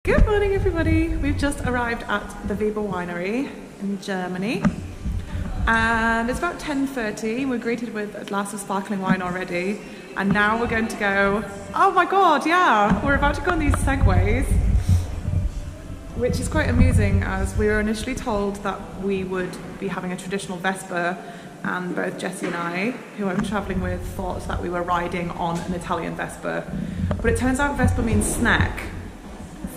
Good morning, everybody. We've just arrived at the Weber Winery in Germany, and it's about 10:30. We're greeted with a glass of sparkling wine already, and now we're going to go. Oh my God! Yeah, we're about to go on these segways, which is quite amusing, as we were initially told that we would be having a traditional Vespa, and both Jessie and I, who I'm travelling with, thought that we were riding on an Italian Vespa, but it turns out Vespa means snack.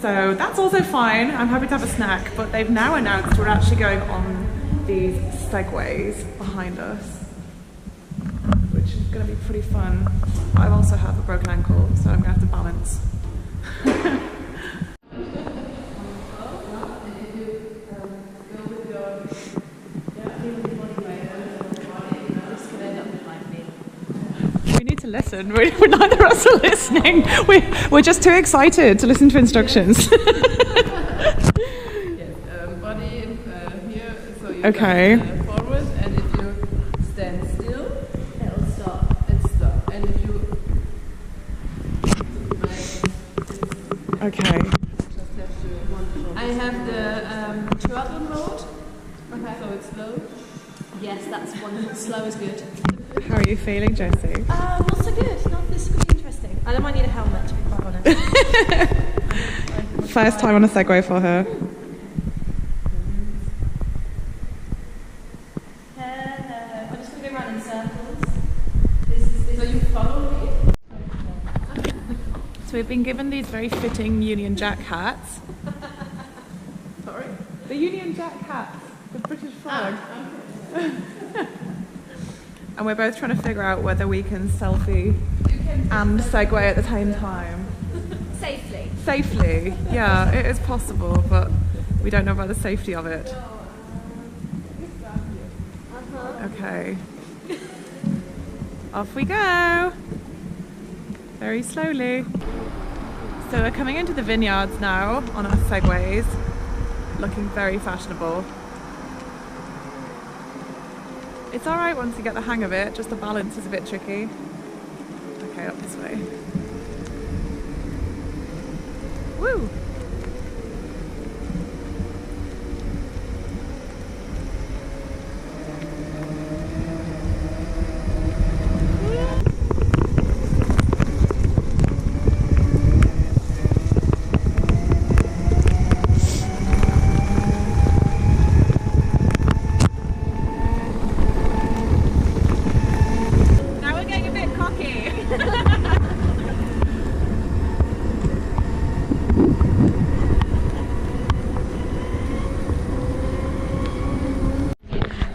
So that's also fine, I'm happy to have a snack, but they've now announced we're actually going on these segways behind us, which is going to be pretty fun. I also have a broken ankle, so I'm going to have to balance. We need to listen. We're neither of us are listening. We're just too excited to listen to instructions. Body here, so you okay. Go forward, and if you stand still, it'll stop. It's stop. And if you Okay. just have to. I have the throttle mode. Okay. So it's slow. Yes, that's wonderful. Slow is good. How are you feeling, Jessie? Not so good. Not this really interesting. I might need a helmet, to be quite honest. First time on a Segway for her. I'm just going to go around in circles. So you follow me. So we've been given these very fitting Union Jack hats. Sorry. The Union Jack hats, the British flag. And we're both trying to figure out whether we can selfie and Segway at the same time. Safely. Safely, yeah, it is possible, but we don't know about the safety of it. Okay. Off we go. Very slowly. So we're coming into the vineyards now on our Segways, looking very fashionable. It's alright once you get the hang of it, just the balance is a bit tricky. Okay, up this way. Woo!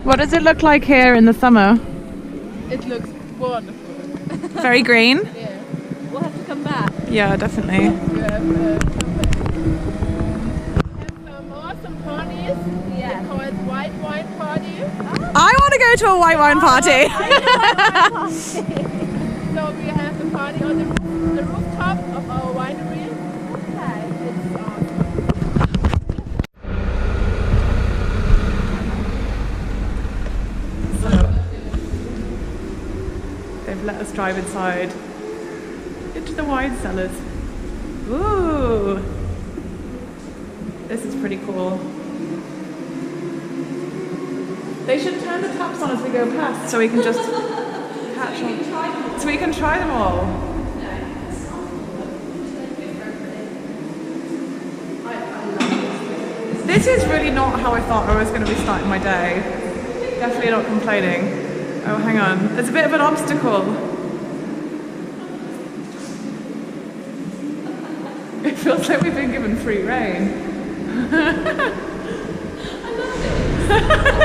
What does it look like here in the summer? It looks wonderful. Very green? Yeah. We'll have to come back. Yeah, definitely. You have come back. We have some awesome parties. Yeah. They're called white wine party. I want to go to a white wine party! So we have the party on the rooftop of our winery. Okay. It's awesome. They've let us drive inside into the wine cellars. Ooh! This is pretty cool. They should turn the taps on as we go past so we can just catch on. So we can try them all. This is really not how I thought I was going to be starting my day. Definitely not complaining. Oh, hang on. There's a bit of an obstacle. It feels like we've been given free rein. I love it.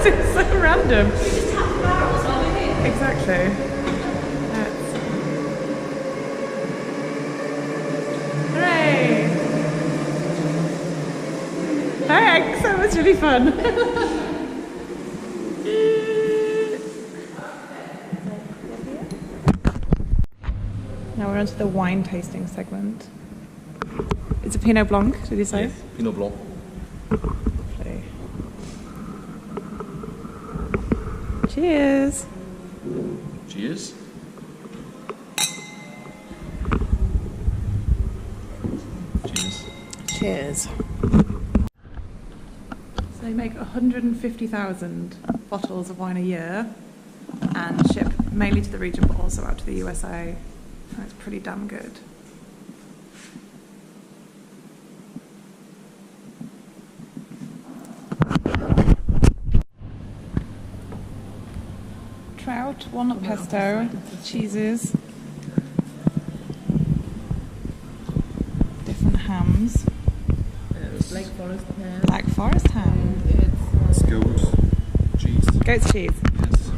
This is so random. We just tap the barrels while we're here. Exactly. Hooray! Thanks, that was really fun. Now we're onto the wine tasting segment. It's a Pinot Blanc, did you say? Yes, Pinot Blanc. Lovely. Cheers! Cheers. Cheers. So they make 150,000 bottles of wine a year and ship mainly to the region but also out to the USA. And it's pretty damn good. Trout, walnut pesto, cheeses, different hams. Black Forest ham. Black Forest ham. It's goat cheese. Goat's cheese. Yes.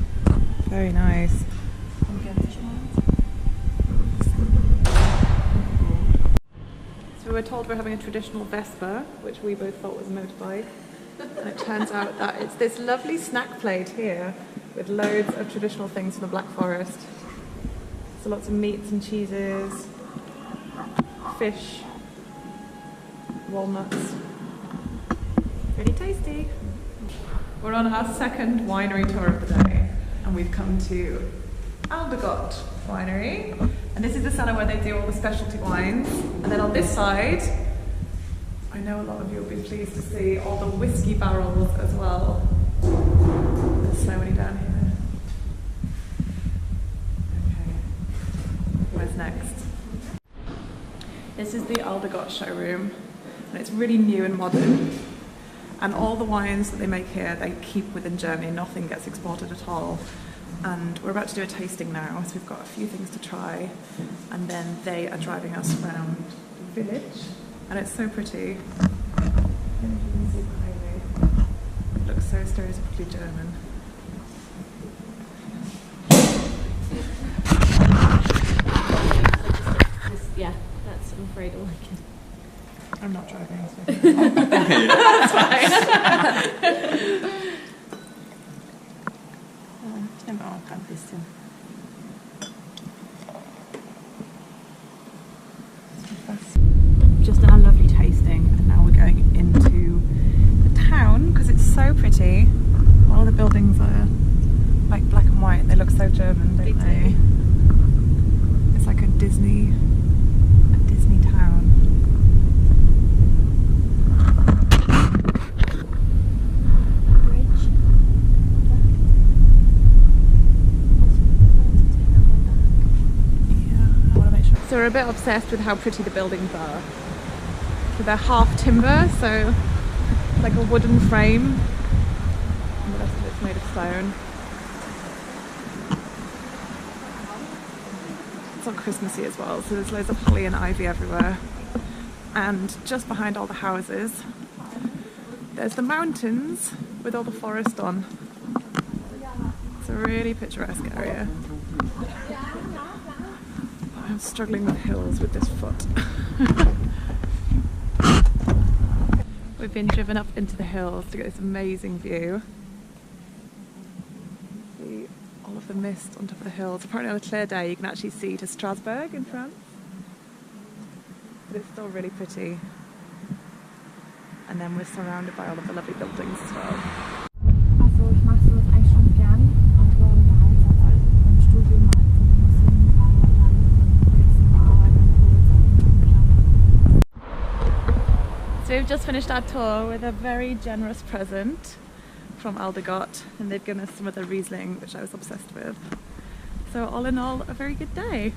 Very nice. So we were told we're having a traditional Vespa, which we both thought was a motorbike. And it turns out that it's this lovely snack plate here with loads of traditional things from the Black Forest. So lots of meats and cheeses, fish, walnuts. Pretty tasty. We're on our second winery tour of the day and we've come to Alde Gott Winery. And this is the cellar where they do all the specialty wines. And then on this side, I know a lot of you will be pleased to see all the whiskey barrels as well. There's so many down here. Okay, where's next? This is the Alde Gott showroom, and it's really new and modern. And all the wines that they make here, they keep within Germany. Nothing gets exported at all. And we're about to do a tasting now, so we've got a few things to try. And then they are driving us around the village. And it's so pretty. It looks so stereotypically German. Yeah, that's, I'm afraid, all I can. I'm not driving. So. That's fine. Ich nehme auch ein bisschen. Just a lovely tasting, and now we're going into the town because it's so pretty. All the buildings are like black and white. They look so German, don't they? It's like a Disney town. So we're a bit obsessed with how pretty the buildings are. So they're half timber, so like a wooden frame, and the rest of it's made of stone. It's all Christmassy as well, so there's loads of holly and ivy everywhere. And just behind all the houses, there's the mountains with all the forest on. It's a really picturesque area. I'm struggling with hills with this foot. We've been driven up into the hills to get this amazing view. See all of the mist on top of the hills. Apparently on a clear day you can actually see to Strasbourg in France. But it's still really pretty. And then we're surrounded by all of the lovely buildings as well. Also ich mache sowas eigentlich schon gern, aber halt beim Studium halt so immer so ein paar So we've just finished our tour with a very generous present from Alde Gott, and they've given us some of the Riesling, which I was obsessed with. So all in all, a very good day.